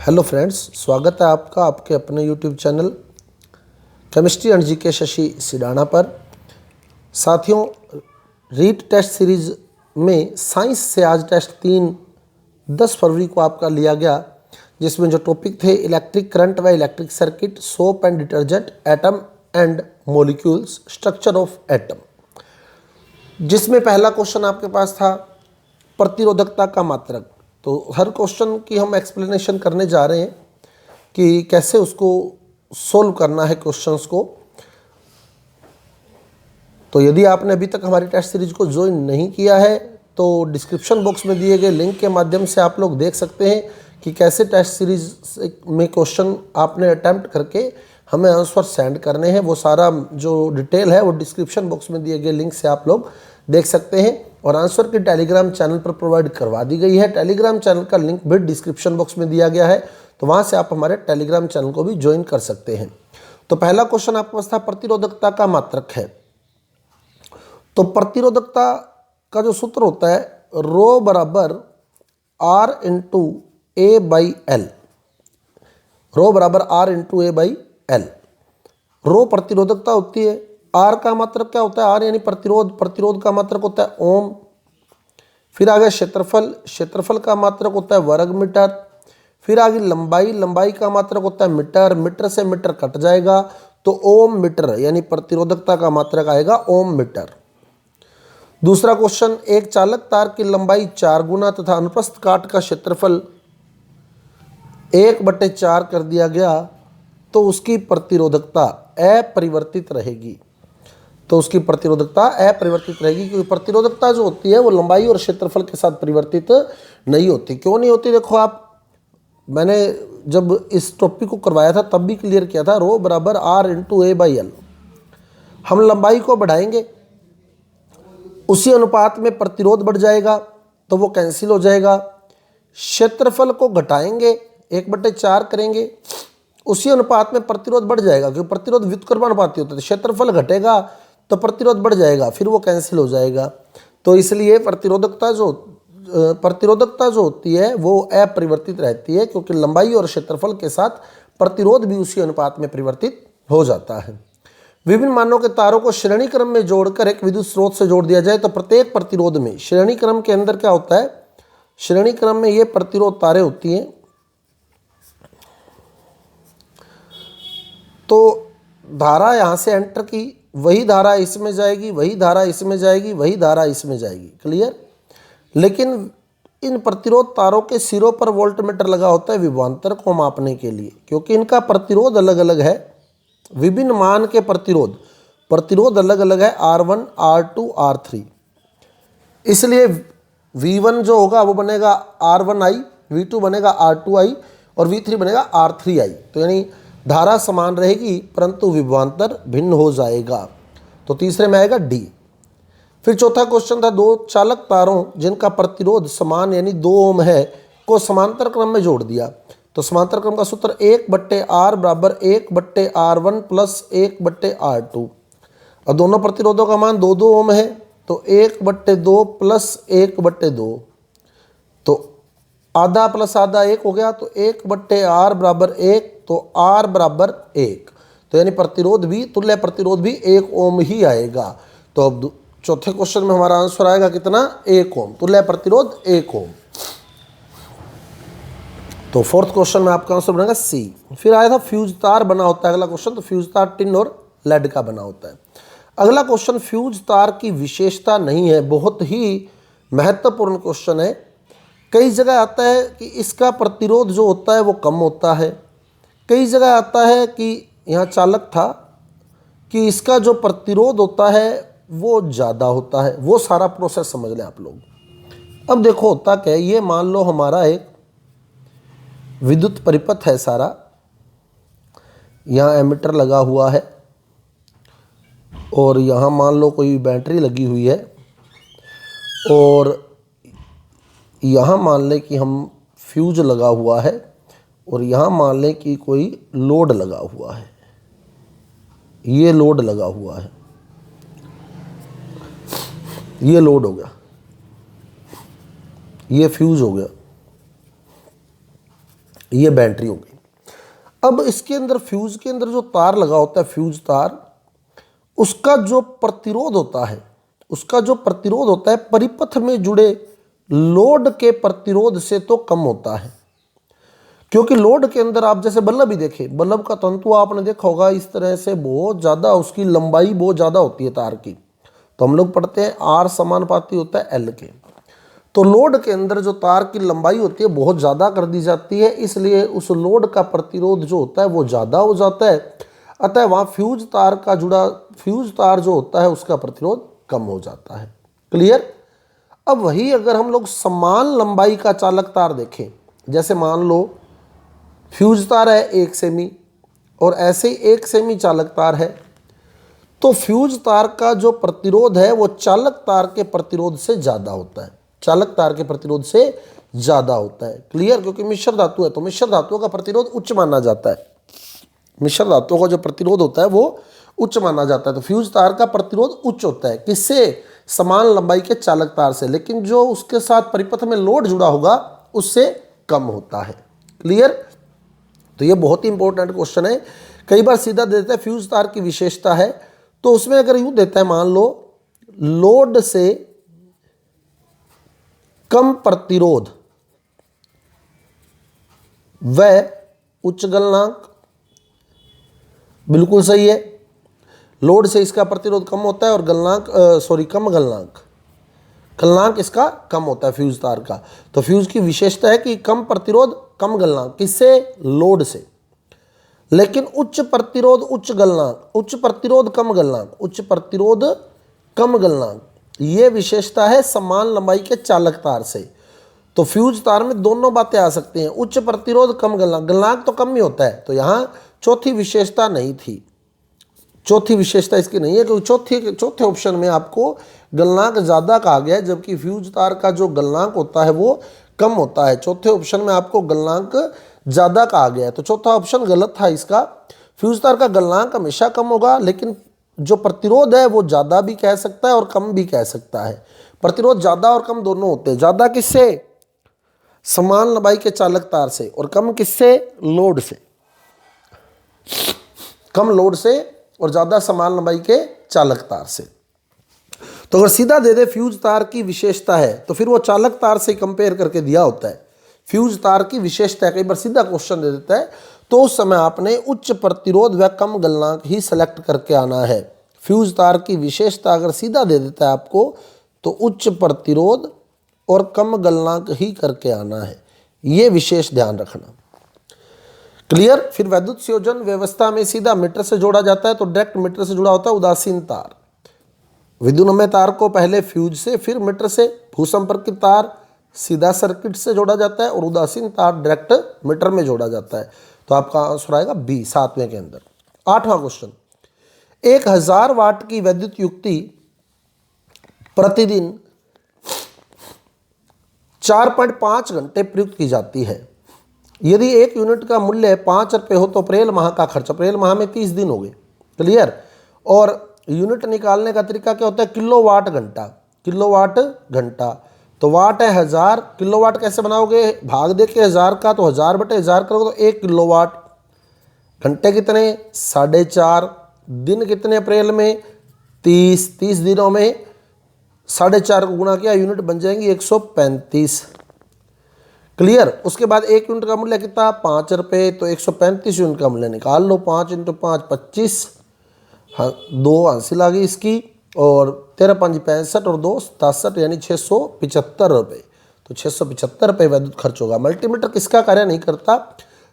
Hello friends, स्वागत है आपका आपके अपने YouTube channel chemistry and GK Shashi Sidana पर। साथियों, रीट टेस्ट सीरीज में साइंस से आज टेस्ट 10 फरवरी को आपका लिया गया, जिसमें जो टॉपिक थे इलेक्ट्रिक करंट व electric circuit, soap and detergent, atom and molecules, structure of atom, जिसमें पहला क्वेश्चन आपके पास था प्रतिरोधकता का मात्रक। तो हर क्वेश्चन की हम एक्सप्लेनेशन करने जा रहे हैं कि कैसे उसको सोल्व करना है क्वेश्चंस को। तो यदि आपने अभी तक हमारी टेस्ट सीरीज को ज्वाइन नहीं किया है तो डिस्क्रिप्शन बॉक्स में दिए गए लिंक के माध्यम से आप लोग देख सकते हैं कि कैसे टेस्ट सीरीज में क्वेश्चन आपने अटैम्प्ट करके हमें आंसर सेंड करने हैं। वो सारा जो डिटेल है वो डिस्क्रिप्शन बॉक्स में दिए गए लिंक से आप लोग देख सकते हैं, और आंसर की टेलीग्राम चैनल पर प्रोवाइड करवा दी गई है। टेलीग्राम चैनल का लिंक भी डिस्क्रिप्शन बॉक्स में दिया गया है, तो वहाँ से आप हमारे टेलीग्राम चैनल को भी ज्वाइन कर सकते हैं। तो पहला क्वेश्चन आपके पास था प्रतिरोधकता का मात्रक है। तो प्रतिरोधकता का जो सूत्र होता है रो बराबर R into A by L. Rho बराबर R into A by L. Rho प्रतिरोधकता होती है। आर का मात्रक क्या होता है? आर यानी प्रतिरोध। प्रतिरोध का मात्रक होता है ओम। फिर आगे क्षेत्रफल। क्षेत्रफल का मात्रक होता है वर्ग मीटर। फिर आगे लंबाई। लंबाई का मात्रक होता है मीटर। मीटर से मीटर कट जाएगा तो ओम मीटर, यानी प्रतिरोधकता का मात्रक आएगा ओम मीटर। दूसरा क्वेश्चन, एक चालक तार की लंबाई 4 गुना तथा अनुप्रस्थ काट का क्षेत्रफल 1/4 कर दिया गया तो उसकी प्रतिरोधकता अपरिवर्तित रहेगी। तो उसकी प्रतिरोधकता अपरिवर्तित रहेगी, क्योंकि प्रतिरोधकता जो होती है वो लंबाई और क्षेत्रफल के साथ परिवर्तित नहीं होती। क्यों नहीं होती? देखो आप, मैंने जब इस टॉपिक को करवाया था तब भी क्लियर किया था, रो बराबर R into A by L. हम लंबाई को बढ़ाएंगे उसी अनुपात में प्रतिरोध बढ़ जाएगा तो वो कैंसिल हो जाएगा। क्षेत्रफल को घटाएंगे 1/4 करेंगे उसी अनुपात में प्रतिरोध बढ़ जाएगा, क्योंकि प्रतिरोध व्युत्क्रमानुपाती होता है। क्षेत्रफल घटेगा तो प्रतिरोध बढ़ जाएगा, फिर वो कैंसिल हो जाएगा। तो इसलिए प्रतिरोधकता जो होती है वो अपरिवर्तित रहती है, क्योंकि लंबाई और क्षेत्रफल के साथ प्रतिरोध भी उसी अनुपात में परिवर्तित हो जाता है। विभिन्न मानों के तारों को श्रेणी क्रम में जोड़कर एक विद्युत स्रोत से जोड़ दिया जाए तो प्रत्येक प्रतिरोध में, श्रेणी क्रम के अंदर क्या होता है, श्रेणी क्रम में ये प्रतिरोध तारें होती हैं। तो धारा यहाँ से एंटर की, वही धारा इसमें जाएगी, वही धारा इसमें जाएगी, वही धारा इसमें जाएगी। क्लियर? लेकिन इन प्रतिरोध तारों के सिरों पर वोल्टमीटर लगा होता है विभवांतर को मापने के लिए, क्योंकि इनका प्रतिरोध अलग अलग है। विभिन्न मान के प्रतिरोध अलग अलग है, R1, R2, R3। इसलिए V1 जो होगा वो बनेगा R1I, V2 बनेगा R2I और V3 बनेगा R3I। तो यानी धारा समान रहेगी परंतु विभवांतर भिन्न हो जाएगा। तो तीसरे में आएगा डी। फिर चौथा क्वेश्चन था, दो चालक तारों जिनका प्रतिरोध समान यानी 2 ओम है को समांतर क्रम में जोड़ दिया। तो समांतर क्रम का सूत्र 1/R बराबर 1/R1 प्लस 1/R2। और दोनों प्रतिरोधों का मान 2-2 ओम है तो 1/2 प्लस 1/2। तो आधा प्लस आधा 1 हो गया, तो 1/R बराबर 1, तो R बराबर 1। तो यानी प्रतिरोध भी, तुल्य प्रतिरोध भी 1 ओम ही आएगा। तो अब चौथे क्वेश्चन में हमारा आंसर आएगा कितना? 1 ओम। तुल्य प्रतिरोध 1 ओम। तो फोर्थ क्वेश्चन में आपका आंसर बनेगा सी। फिर आया था फ्यूज तार बना होता है अगला क्वेश्चन। तो फ्यूज तार टिन और लेड का बना होता है। अगला क्वेश्चन फ्यूज तार की विशेषता नहीं है, बहुत ही महत्वपूर्ण क्वेश्चन है। कई जगह आता है कि इसका प्रतिरोध जो होता है वो कम होता है, कई जगह आता है कि यहाँ चालक था कि इसका जो प्रतिरोध होता है वो ज़्यादा होता है। वो सारा प्रोसेस समझ लें आप लोग। अब देखो होता क्या है, ये मान लो हमारा एक विद्युत परिपथ है सारा, यहाँ एमीटर लगा हुआ है और यहाँ मान लो कोई बैटरी लगी हुई है, और यहाँ मान लें कि हम फ्यूज लगा हुआ है, और यहाँ मान लें कि कोई लोड लगा हुआ है। ये लोड लगा हुआ है, ये लोड हो गया, ये फ्यूज हो गया, ये बैटरी हो गई। अब इसके अंदर फ्यूज के अंदर जो तार लगा होता है, फ्यूज तार, उसका जो प्रतिरोध होता है परिपथ में जुड़े लोड के प्रतिरोध से तो कम होता है। क्योंकि लोड के अंदर आप जैसे बल्ब ही देखें, बल्ब का तंतु आपने देखा होगा इस तरह से बहुत ज़्यादा, उसकी लंबाई बहुत ज़्यादा होती है तार की। तो हम लोग पढ़ते हैं आर समानुपाती होता है एल के। तो लोड के अंदर जो तार की लंबाई होती है बहुत ज़्यादा कर दी जाती है, इसलिए उस लोड का प्रतिरोध जो होता है वो ज़्यादा हो जाता है। अतः वहाँ फ्यूज तार जो होता है उसका प्रतिरोध कम हो जाता है। क्लियर। अब वही अगर हम लोग समान लंबाई का चालक तार देखें, जैसे मान लो फ्यूज तार है 1 सेमी और ऐसे ही 1 सेमी चालक तार है, तो फ्यूज तार का जो प्रतिरोध है वो चालक तार के प्रतिरोध से ज़्यादा होता है, चालक तार के प्रतिरोध से ज़्यादा होता है। क्लियर। क्योंकि मिश्र धातु है तो मिश्र धातुओं का प्रतिरोध उच्च माना जाता है, मिश्र धातुओं का जो प्रतिरोध होता है वो उच्च माना जाता है। तो फ्यूज तार का प्रतिरोध उच्च होता है, किससे? समान लंबाई के चालक तार से, लेकिन जो उसके साथ परिपथ में लोड जुड़ा होगा उससे कम होता है। क्लियर। तो ये बहुत ही इंपॉर्टेंट क्वेश्चन है, कई बार सीधा देता है फ्यूज तार की विशेषता है, तो उसमें अगर यूं देता है मान लो लोड से कम प्रतिरोध व उच्च गलनांक, बिल्कुल सही है। लोड से इसका प्रतिरोध कम होता है और कम गलनांक इसका कम होता है फ्यूज तार का। तो फ्यूज की विशेषता है कि कम प्रतिरोध कम गलनांक, किससे? लोड से। लेकिन उच्च प्रतिरोध उच्च गलनांक, उच्च प्रतिरोध कम गलनांक, ये विशेषता है समान लंबाई के चालक तार से। तो फ्यूज तार में दोनों बातें आ सकती हैं, उच्च प्रतिरोध कम गलनांक तो कम ही होता है। तो यहाँ चौथी विशेषता नहीं थी, चौथी विशेषता इसकी नहीं है, क्योंकि चौथे ऑप्शन में आपको गलनांक ज़्यादा कहा गया है, जबकि फ्यूज तार का जो गलनांक होता है वो कम होता है। चौथे ऑप्शन में आपको गलनांक ज़्यादा कहा गया है, तो चौथा ऑप्शन गलत था इसका। फ्यूज तार का गलनांक हमेशा कम होगा, लेकिन जो प्रतिरोध है वो ज़्यादा भी कह सकता है और कम भी कह सकता है। प्रतिरोध ज़्यादा और कम दोनों होते हैं। ज़्यादा किससे? समान लंबाई के चालक तार से, और कम किससे? लोड से। कम लोड से और ज़्यादा समान लंबाई के चालक तार से। तो अगर सीधा दे दे फ्यूज तार की विशेषता है, तो फिर वो चालक तार से कंपेयर करके दिया होता है। फ्यूज तार की विशेषता है, कई बार सीधा क्वेश्चन दे देता है, तो उस समय आपने उच्च प्रतिरोध व कम गलनांक ही सेलेक्ट करके आना है। फ्यूज तार की विशेषता अगर सीधा दे देता है आपको, तो उच्च प्रतिरोध और कम गलनांक ही करके आना है, ये विशेष ध्यान रखना। क्लियर। फिर वैद्युत संयोजन व्यवस्था में सीधा मीटर से जोड़ा जाता है, तो डायरेक्ट मीटर से जुड़ा होता है उदासीन तार। विद्युन्मय तार को पहले फ्यूज से फिर मीटर से, भूसंपर्कित तार सीधा सर्किट से जोड़ा जाता है और उदासीन तार डायरेक्ट मीटर में जोड़ा जाता है। तो आपका आंसर आएगा बी, 7वें के अंदर। 8वां क्वेश्चन, 1000 वाट की वैद्युत युक्ति प्रतिदिन 4.5 घंटे प्रयुक्त की जाती है। यदि 1 यूनिट का मूल्य 5 रुपये हो तो अप्रैल माह का खर्च, अप्रैल माह में 30 दिन हो गए। क्लियर। और यूनिट निकालने का तरीका क्या होता है? किलोवाट घंटा। तो वाट है 1000, किलोवाट कैसे बनाओगे? भाग दे के 1000 का, तो 1000/1000 करोगे तो 1 किलोवाट। घंटे कितने? 4.5। दिन कितने अप्रैल में? 30 दिनों में 4.5 को गुणा किया, यूनिट बन जाएंगी 135। क्लियर। उसके बाद 1 यूनिट का मूल्य कितना? 5 रुपये, तो 135 यूनिट का मूल्य निकाल लो। 5 × 5 25, हाँ 2 हासिल आ गई इसकी, और 13 × 5 65 और 2 67, यानी 675 रुपये। तो 675 रुपये वैद्युत खर्च होगा। मल्टीमीटर किसका कार्य नहीं करता?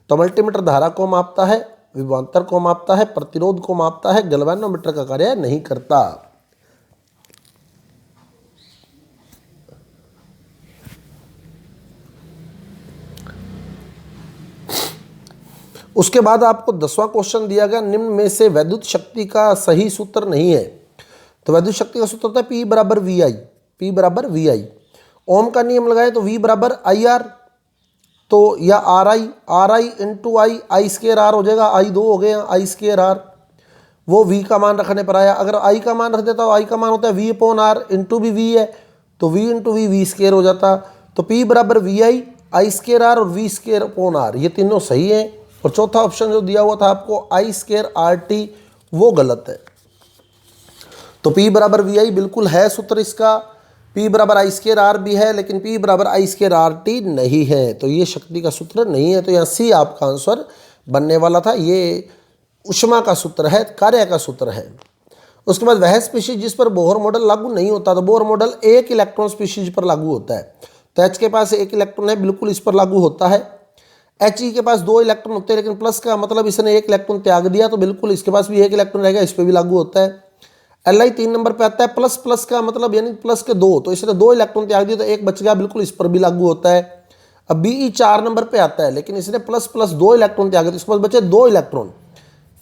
तो मल्टीमीटर धारा को मापता है, विभवांतर को मापता है, प्रतिरोध को मापता है, गैल्वेनोमीटर का कार्य नहीं करता। उसके बाद आपको 10वां क्वेश्चन दिया गया, निम्न में से वैद्युत शक्ति का सही सूत्र नहीं है। तो वैद्युत शक्ति का सूत्र होता है P बराबर VI। ओम का नियम लगाए तो V बराबर IR, तो या RI × I हो जाएगा। I 2 हो गए, I²R, वो V का मान रखने पर आया। अगर I का मान रख देता तो I का मान होता है V/R, इंटू भी V है तो V × V V² हो जाता। तो P बराबर VI आई स्केयर आर और वी स्केयर अपॉन आर, ये तीनों सही है। और चौथा ऑप्शन जो दिया हुआ था आपको आई स्केयर आर टी, वो गलत है। तो P बराबर वी आई बिल्कुल है सूत्र इसका, P बराबर आई स्केयर आर भी है, लेकिन P बराबर आई स्केयर आर टी नहीं है, तो ये शक्ति का सूत्र नहीं है। तो यहाँ C आपका आंसर बनने वाला था। ये ऊष्मा का सूत्र है, कार्य का सूत्र है। उसके बाद वह स्पीशीज जिस पर बोहर मॉडल लागू नहीं होता, तो बोहर मॉडल एक इलेक्ट्रॉन स्पीशीज पर लागू होता है। तो H के पास एक इलेक्ट्रॉन है, बिल्कुल इस पर लागू होता है। He के पास 2 इलेक्ट्रॉन होते हैं, लेकिन प्लस का मतलब इसने एक इलेक्ट्रॉन त्याग दिया, तो बिल्कुल इसके पास भी एक इलेक्ट्रॉन रहेगा, इस पर भी लागू होता है। Li 3 नंबर पे आता है, प्लस प्लस का मतलब यानी प्लस के 2, तो इसने 2 इलेक्ट्रॉन त्याग दिए तो एक बच गया, बिल्कुल इस पर भी लागू होता है। अब Be 4 नंबर पे आता है, लेकिन इसने प्लस प्लस 2 इलेक्ट्रॉन त्याग दिए तो इसके पास बचे 2 इलेक्ट्रॉन,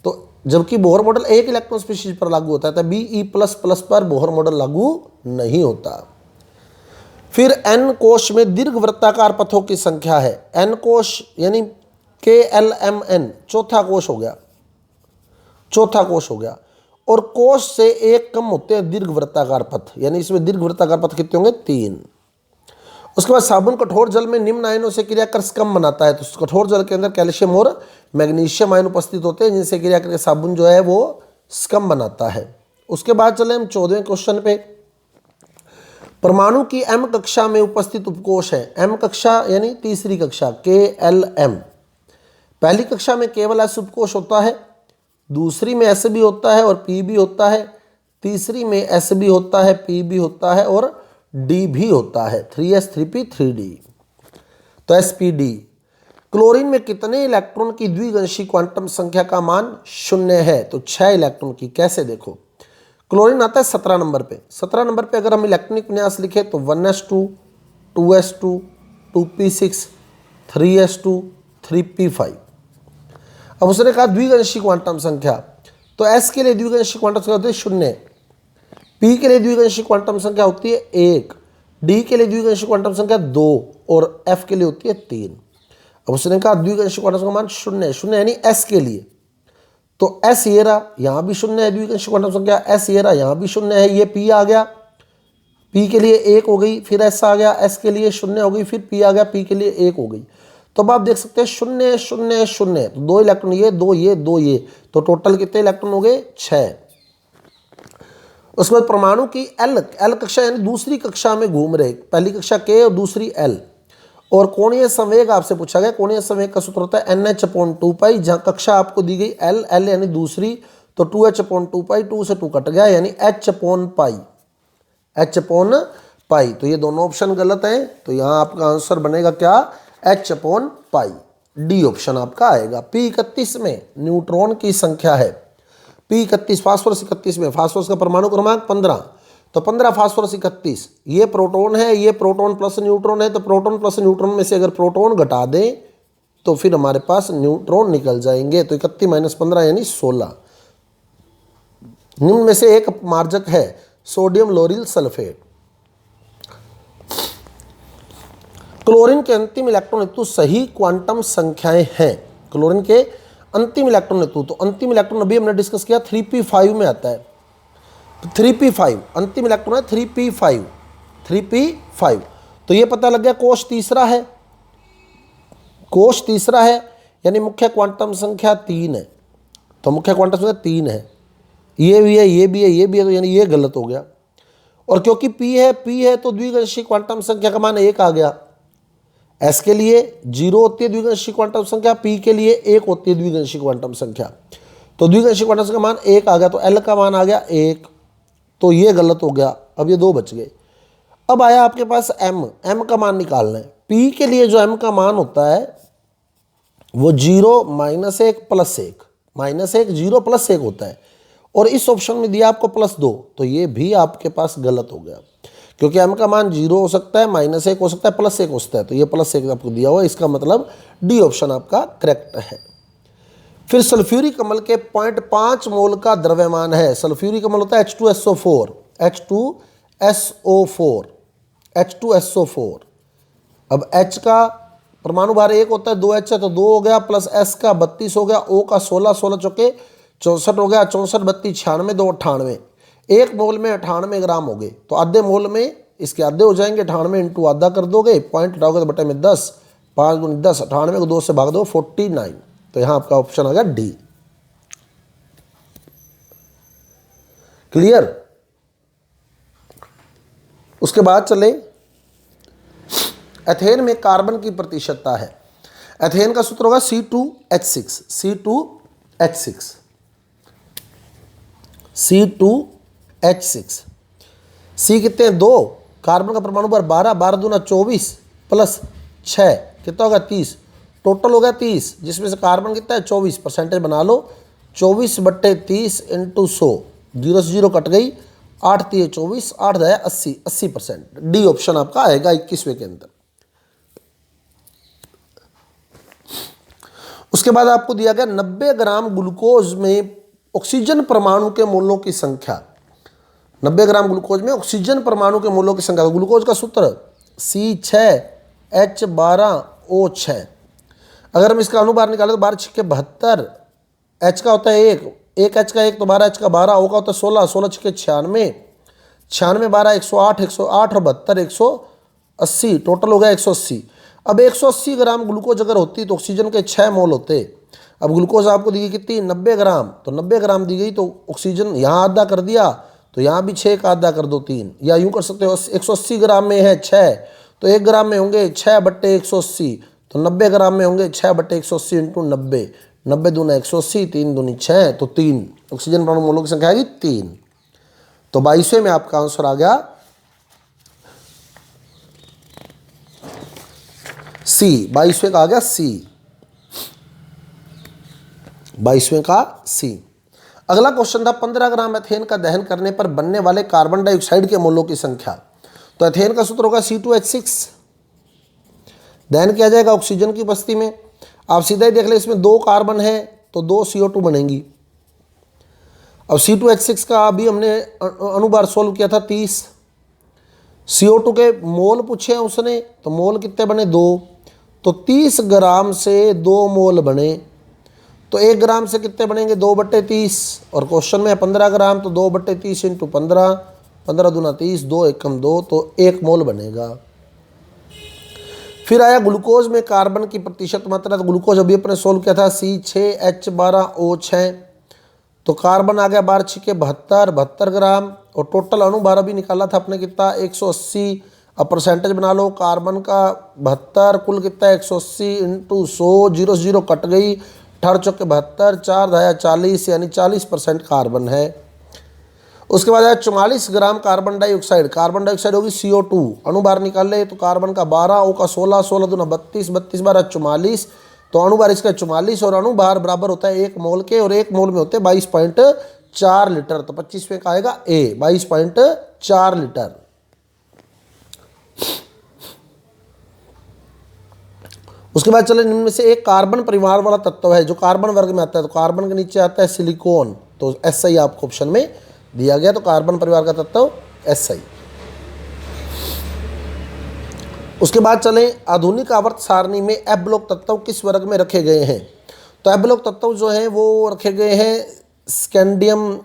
तो जबकि बोहर मॉडल एक इलेक्ट्रॉन स्पीशीज पर लागू होता है, तो Be प्लस प्लस पर बोहर मॉडल लागू नहीं होता। फिर N कोश में दीर्घ वृत्ताकार पथों की संख्या है। N कोश यानी KLMN चौथा कोश हो गया, चौथा कोश हो गया। और कोश से एक कम होते हैं दीर्घ वृत्ताकार पथ, यानी इसमें दीर्घ वृत्ताकार पथ कितने होंगे? 3। उसके बाद साबुन कठोर जल में निम्न आयनों से क्रिया कर स्कम बनाता है। तो कठोर जल के अंदर कैल्शियम और मैग्नीशियम आयन उपस्थित होते हैं, जिनसे क्रिया करके साबुन जो है वो स्कम बनाता है। उसके बाद चले हम 14वें क्वेश्चन पे। परमाणु की M कक्षा में उपस्थित उपकोष है। M कक्षा यानी तीसरी कक्षा, KLM। पहली कक्षा में केवल S उपकोष होता है, दूसरी में S भी होता है और P भी होता है, तीसरी में S भी होता है, P भी होता है और D भी होता है, 3S 3P 3D, तो SPD। क्लोरीन में कितने इलेक्ट्रॉन की द्विगंशी क्वांटम संख्या का मान 0 है? तो 6 इलेक्ट्रॉन की। कैसे देखो, क्लोरीन आता है 17 नंबर पे। 17 नंबर पे अगर हम इलेक्ट्रॉनिक विन्यास लिखे तो 1s2, 2s2, 2p6, 3s2, 3p5। अब उसने कहा द्विगंशी क्वांटम संख्या, तो S के लिए द्विगंशी क्वांटम संख्या होती है 0, P के लिए द्विगंशी क्वांटम संख्या होती है 1, D के लिए द्विगंशी क्वांटम संख्या 2 और F के लिए होती है 3। अब उसने कहा द्विगंशी क्वांटम संख्या मान 0, 0 यानी S के लिए, तो S ये रहा, यहाँ भी 0 है द्विगंशी क्वांटम संख्या, S ये रहा, यहाँ भी 0 है, ये P आ गया, P के लिए 1 हो गई, फिर S आ गया, S के लिए 0 हो गई, फिर P आ गया, P के लिए 1 हो गई। तो अब आप देख सकते हैं 0 0 0, तो 2 इलेक्ट्रॉन ये, 2 ये, 2 ये, तो टोटल कितने इलेक्ट्रॉन हो गए? 6। उसके बाद परमाणु की L कक्षा यानी दूसरी कक्षा में घूम रहे, पहली कक्षा K और दूसरी L। और कोणीय संवेग आपसे पूछा गया, कोणीय संवेग का सूत्र होता है NH/2π, जहाँ कक्षा आपको दी गई L यानी दूसरी, तो 2H/2π, 2 से 2 कट गया यानी H/π, H/π। तो ये दोनों ऑप्शन गलत हैं, तो यहाँ आपका आंसर बनेगा क्या? H/π, डी ऑप्शन आपका आएगा। P31 में न्यूट्रॉन की संख्या है, P31, फास्फोरस 31 में, फास्फोरस का परमाणु क्रमांक 15, तो 15 फास्फोरस 31, ये प्रोटॉन है, ये प्रोटॉन प्लस न्यूट्रॉन है, तो प्रोटॉन प्लस न्यूट्रॉन में से अगर प्रोटॉन घटा दें तो फिर हमारे पास न्यूट्रॉन निकल जाएंगे, तो 31 - 15 यानी 16। निम्न में से एक मार्जक है सोडियम लोरिल सल्फेट। क्लोरीन के अंतिम इलेक्ट्रॉन हेतु सही क्वांटम संख्याएं हैं। क्लोरीन के अंतिम इलेक्ट्रॉन हेतु, तो अंतिम इलेक्ट्रॉन अभी हमने डिस्कस किया 3p5 में आता है, 3p5 अंतिम इलेक्ट्रॉन है, 3p5, तो ये पता लग गया कोश तीसरा है, कोश तीसरा है यानी मुख्य क्वांटम संख्या 3 है, तो मुख्य क्वांटम संख्या 3 है, ये भी है, ये भी है, ये भी है, तो यानी ये गलत हो गया। और क्योंकि p है तो द्विगंशी क्वांटम संख्या का मान 1 आ गया। S के लिए 0 होती है द्विगंशी क्वांटम संख्या, P के लिए 1 होती है द्विगंशी क्वांटम संख्या, तो द्विगंशी क्वांटम संख्या मान 1 आ गया, तो L का मान आ गया 1, तो ये गलत हो गया। अब ये 2 बच गए। अब आया आपके पास M का मान निकालना है। P के लिए जो M का मान होता है वो 0 - 1 +1, -1 0 +1 होता है, और इस ऑप्शन में दिया आपको +2, तो ये भी आपके पास गलत हो गया, क्योंकि M का मान 0 हो सकता है, -1 हो सकता है, +1 हो सकता है, तो ये +1 आपको दिया हुआ है, इसका मतलब डी ऑप्शन आपका करेक्ट है। फिर सल्फ्यूरिक अम्ल के 0.5 मोल का द्रव्यमान है। सल्फ्यूरिक अम्ल होता है H2SO4, H2SO4। अब H का परमाणु भार 1 होता है, 2H है तो 2 हो गया, प्लस S का 32 हो गया, O का 16, 16 चौके 64 हो गया, 64 32 96, 2 98, 1 मोल में 98 ग्राम हो गए, तो आधे मोल में इसके आधे हो जाएंगे, 98 × आधा कर दोगे, पॉइंट हटाओगे तो बटे में 10, 5 गुनी 10, 98 को 2 से भाग दो 49। तो यहाँ आपका ऑप्शन आ गया डी। क्लियर। उसके बाद चले, एथेन में कार्बन की प्रतिशतता है। एथेन का सूत्र होगा C2H6, C2H6, C2H6। C कितने हैं 2, कार्बन का परमाणु भार 12, 12 दूना 24 प्लस 6 कितना होगा 30, टोटल हो गया 30, जिसमें से कार्बन कितना है 24, परसेंटेज बना लो 24/30 इंटू 100, 0 से 0 कट गई, 8 3 24, 8 10 80, 80%। डी ऑप्शन आपका आएगा 21वें के अंदर। उसके बाद आपको दिया गया 90 ग्राम ग्लूकोज में ऑक्सीजन परमाणु के मोलों की संख्या। 90 ग्राम ग्लूकोज में ऑक्सीजन परमाणु के मोलों की संख्या। ग्लूकोज का सूत्र C6H12O6। अगर हम इसका अनुभार निकालें तो 12 6 72, H का होता है 1 H का 1 तो 12 H का 12, O का होता है 16, 16 6 96, 96 12 108, 108 और 72 180, टोटल हो गया 180। अब 180 ग्राम ग्लूकोज अगर होती तो ऑक्सीजन के 6 मोल होते। अब ग्लूकोज आपको दी गई कितनी 90 ग्राम, तो 90 ग्राम दी गई तो ऑक्सीजन यहाँ आधा कर दिया तो यहाँ भी 6 का आधा कर दो 3, या यूँ कर सकते हो 180 ग्राम में है 6 तो 1 ग्राम में होंगे 6/180, तो 90 ग्राम में होंगे 6/180 इंटू 90, 90 दूना 180, 3 दूनी 6, तो 3 ऑक्सीजन परमाणु मोलों की संख्या आएगी 3। तो 22वें में आपका आंसर आ गया सी। 22वें का आ गया सी, 22वें का सी। अगला क्वेश्चन था 15 ग्राम एथेन का दहन करने पर बनने वाले कार्बन डाइऑक्साइड के मोलों की संख्या। तो एथेन का सूत्र होगा C2H6, दहन किया जाएगा ऑक्सीजन की उपस्थिति में। आप सीधा ही देख ले, इसमें 2 कार्बन है तो 2 CO2 बनेंगी। अब C2H6 का अभी हमने अनुभार सोल्व किया था 30, CO2 के मोल पूछे हैं उसने, तो मोल कितने बने 2, तो 30 ग्राम से 2 मोल बने, तो 1 ग्राम से कितने बनेंगे 2/30, और क्वेश्चन में है 15 ग्राम तो 2/30 इंटू 15, 15 दूना 30, 2 एकम 2, तो 1 मोल बनेगा। फिर आया ग्लूकोज में कार्बन की प्रतिशत मात्रा। तो ग्लूकोज अभी अपने सोल्व किया था C6H12O6, तो कार्बन आ गया 12 6 72 ग्राम, और टोटल अणुभार अभी निकाला था अपने कितना 180। अब परसेंटेज बना लो, कार्बन का 72, कुल कितना 180 इंटू 100, 0 से 0 कट गई, 18 चौके 72, 4 10 40, यानी 40% कार्बन है। उसके बाद आया 44 gram carbon dioxide. Carbon dioxide होगी CO2, अणुभार निकाल ले तो कार्बन का 12, O का 16, 16 दूना 32, 32 12 44, तो अणुभार इसका 44, और अणुभार बराबर होता है 1 मोल के, और 1 मोल में होते हैं 22.4 लीटर। तो 25वें का आएगा ए, 22.4 लीटर। उसके बाद चले, निम्न में से एक कार्बन परिवार वाला तत्व है जो कार्बन वर्ग में आता है। तो कार्बन के नीचे आता है सिलिकॉन, तो SI आपको ऑप्शन में दिया गया। तो कार्बन परिवार का तत्व SI। उसके बाद चले, आधुनिक आवर्त सारणी में F ब्लॉक तत्व किस वर्ग में रखे गए हैं। तो F ब्लॉक तत्व जो हैं वो रखे गए हैं स्कैंडियम,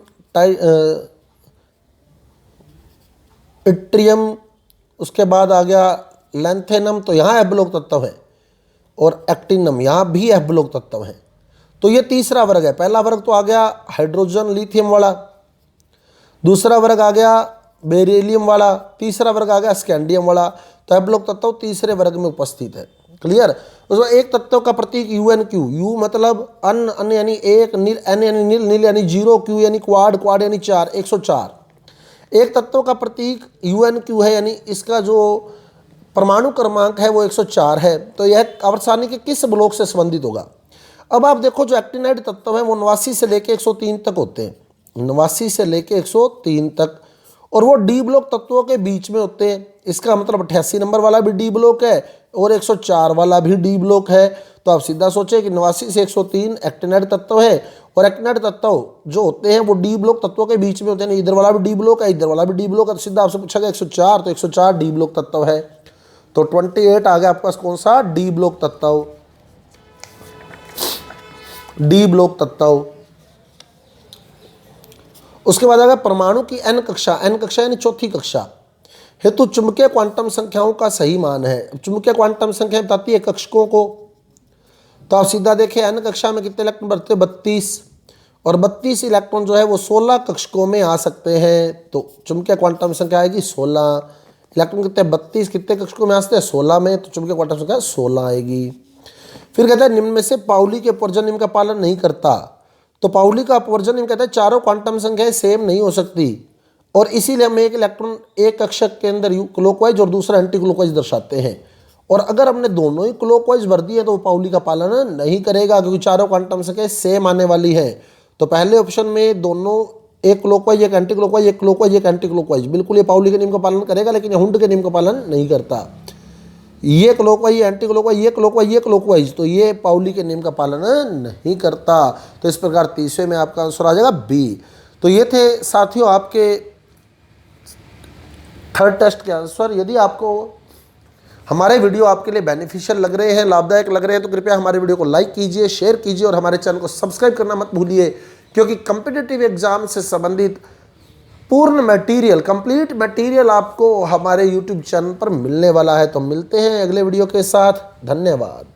इट्रियम, उसके बाद आ गया लैंथेनम, तो यहाँ F ब्लॉक तत्व है, और एक्टिनम, यहाँ भी F ब्लॉक तत्व है। तो ये तीसरा वर्ग है। पहला वर्ग तो आ गया हाइड्रोजन लिथियम वाला, दूसरा वर्ग आ गया बेरिलियम वाला, तीसरा वर्ग आ गया स्कैंडियम वाला। तो F ब्लॉक तत्व तीसरे वर्ग में उपस्थित है। क्लियर। उसमें एक तत्व का प्रतीक UNQ, U मतलब अन यानी एक, नील N यानी नील, नील यानी 0, Q यानी क्वाड, क्वाड यानी 4, 104। एक तत्व का प्रतीक UNQ है, यानी इसका जो परमाणु क्रमांक है वो 104 है। तो यह आवर्त सारणी के किस ब्लॉक से संबंधित होगा। अब आप देखो, जो एक्टिनाइड तत्व है वो 89 से लेके 103 तक होते हैं, 89 से लेके 103 तक, और वो डी ब्लॉक तत्वों के बीच में होते हैं। इसका मतलब 88 नंबर वाला भी डी ब्लॉक है और 104 वाला भी डी ब्लॉक है। तो आप सीधा सोचें कि 89 से 103 एक्टिनाइड तत्व है, और एक्टिनाइड तत्व जो होते हैं वो डी ब्लॉक तत्वों के बीच में होते हैं। इधर वाला भी डी ब्लॉक है, इधर वाला भी डी ब्लॉक है। तो सीधा आपसे पूछा गया 104, तो 104 डी ब्लॉक तत्व है। तो 28 आ गया आपके पास कौन सा, डी ब्लॉक तत्व, डी ब्लॉक तत्व। उसके बाद आ गया परमाणु की एन कक्षा, एन कक्षा यानी चौथी कक्षा। हेतु चुंबकीय क्वांटम संख्याओं का सही मान है। चुंबकीय क्वांटम संख्या बताती है कक्षकों को, तो आप सीधा देखें n कक्षा में कितने इलेक्ट्रॉन बढ़ते हैं 32, और 32 इलेक्ट्रॉन जो है वो 16 कक्षकों में आ सकते हैं, तो चुंबकीय क्वांटम संख्या आएगी 16। इलेक्ट्रॉन कितने 32 कितने कक्षकों में आ सकते हैं 16 में, तो चुंबकीय क्वांटम संख्या 16 आएगी। फिर कहते हैं निम्न में से पाउली के अपवर्जन नियम का पालन नहीं करता, तो पाउली का अपवर्जन नियम कहता है चारों क्वांटम संख्याएं सेम नहीं हो सकती, और इसीलिए हम एक इलेक्ट्रॉन एक कक्षक के अंदर क्लॉकवाइज और दूसरा एंटी क्लॉकवाइज दर्शाते हैं, और अगर हमने दोनों ही क्लॉकवाइज भर दिए तो वो पाउली का पालन नहीं करेगा, क्योंकि चारों क्वांटम संख्याएं सेम आने वाली है। तो पहले ऑप्शन में दोनों एक क्लॉकवाइज एक एंटी क्लॉकवाइज, एक क्लॉकवाइज एक एंटी क्लॉकवाइज, बिल्कुल ये पाउली के नियम का पालन करेगा, लेकिन ये हुंड के नियम का पालन नहीं करता। ये क्लॉकवाइज ये एंटी क्लॉकवाइज ये क्लॉकवाइज ये क्लॉकवाइज, तो ये पाउली के नियम का पालन नहीं करता। तो इस प्रकार तीसरे में आपका आंसर आ जाएगा बी। तो ये थे साथियों आपके थर्ड टेस्ट के आंसर। यदि आपको हमारे वीडियो आपके लिए बेनिफिशियल लग रहे हैं, लाभदायक लग रहे हैं, तो कृपया हमारे वीडियो को लाइक कीजिए, शेयर कीजिए और हमारे चैनल को सब्सक्राइब करना मत भूलिए, क्योंकि कॉम्पिटिटिव एग्जाम से संबंधित पूर्ण मटेरियल कंप्लीट मटेरियल आपको हमारे यूट्यूब चैनल पर मिलने वाला है। तो मिलते हैं अगले वीडियो के साथ। धन्यवाद।